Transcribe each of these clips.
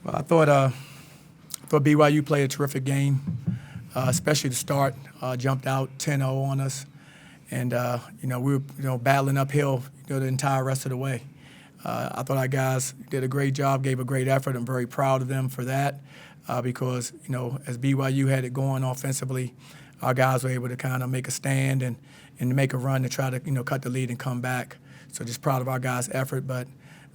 Well, I thought BYU played a terrific game, especially to start. Jumped out 10-0 on us, and we were battling uphill the entire rest of the way. I thought our guys did a great job, gave a great effort. I'm very proud of them for that because as BYU had it going offensively, our guys were able to kind of make a stand and make a run to try to cut the lead and come back. So just proud of our guys' effort, but.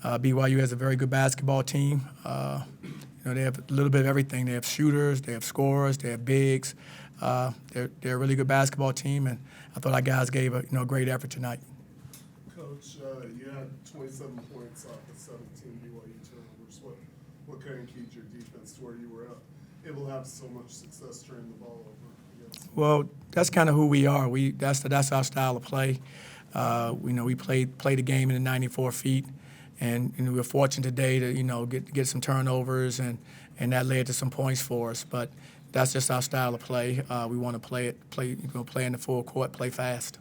BYU has a very good basketball team. They have a little bit of everything. They have shooters, they have scorers, they have bigs. They're a really good basketball team, and I thought our guys gave a great effort tonight. Coach, you had 27 points off of 17 BYU turnovers. What kind of keyed your defense to where you were able to have so much success turning the ball over? Well, that's kind of who we are. That's our style of play. We played the game in the 94 feet. And we were fortunate today to get some turnovers, and that led to some points for us. But that's just our style of play. We want to play in the full court, play fast.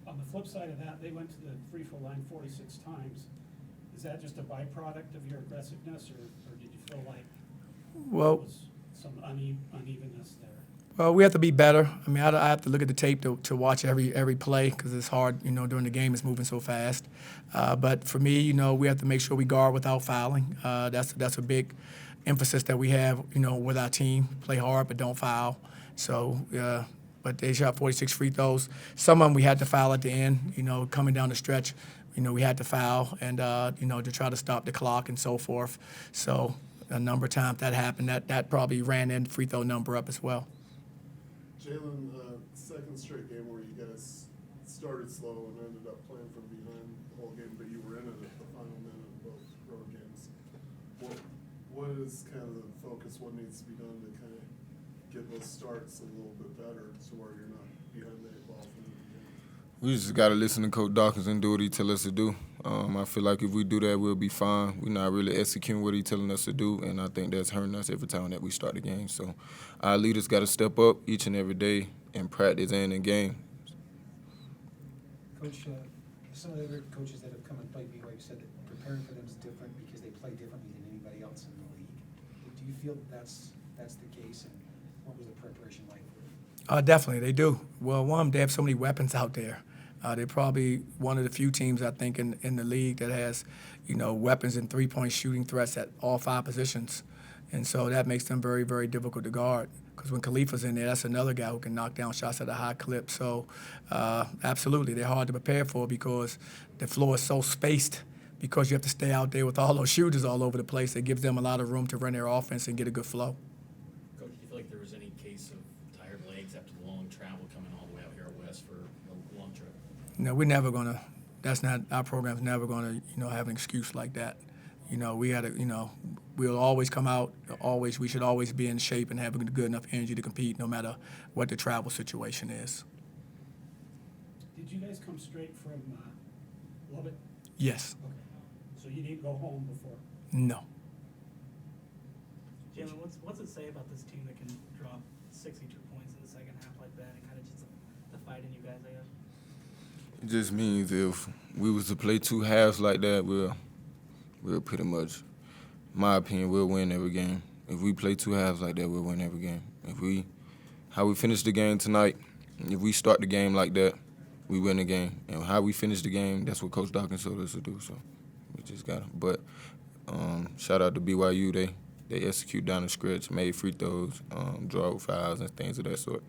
On the flip side of that, they went to the free throw line 46 times. Is that just a byproduct of your aggressiveness, or did you feel like there was some unevenness there? Well, we have to be better. I mean, I have to look at the tape to watch every play because it's hard, during the game it's moving so fast. But for me, we have to make sure we guard without fouling. That's a big emphasis that we have, with our team. Play hard but don't foul. So, but they shot 46 free throws. Some of them we had to foul at the end, coming down the stretch. We had to foul and, to try to stop the clock and so forth. So a number of times that happened. That probably ran the free throw number up as well. Jaylin, second straight game where you guys started slow and ended up playing from behind the whole game, but you were in it at the final minute of both road games. What is kind of the focus? What needs to be done to kind of get those starts a little bit better to where you're not behind the eight ball from the beginning? We just got to listen to Coach Dawkins and do what he tell us to do. I feel like if we do that, we'll be fine. We're not really executing what he's telling us to do, and I think that's hurting us every time that we start the game. So our leaders got to step up each and every day in practice and in game. Coach, some of the other coaches that have come and played BYU said that preparing for them is different because they play differently than anybody else in the league. Do you feel that's the case, and what was the preparation like for you? Definitely, they do. Well, they have so many weapons out there. They're probably one of the few teams, I think, in the league that has, weapons and three-point shooting threats at all five positions. And so that makes them very, very difficult to guard. Because when Khalifa's in there, that's another guy who can knock down shots at a high clip. So, absolutely, they're hard to prepare for because the floor is so spaced because you have to stay out there with all those shooters all over the place. It gives them a lot of room to run their offense and get a good flow. Coach, do you feel like there was any case of tired legs after the long travel coming all the way out here west for a long trip? No, we're never going to – that's not – our program's never going to, have an excuse like that. We got to, we'll always come out, we should always be in shape and have a good enough energy to compete no matter what the travel situation is. Did you guys come straight from Lubbock? Yes. Okay. So you didn't go home before? No. Jaylin, what's it say about this team that can drop 62 points in the second half like that and kind of just the fight in you guys, I guess? It just means if we was to play two halves like that, we'll pretty much, in my opinion, we'll win every game. If we play two halves like that, we'll win every game. How we finish the game tonight, if we start the game like that, we win the game. And how we finish the game, that's what Coach Dawkins told us to do. So we just got to. But shout out to BYU. They execute down the stretch, made free throws, draw fouls, and things of that sort.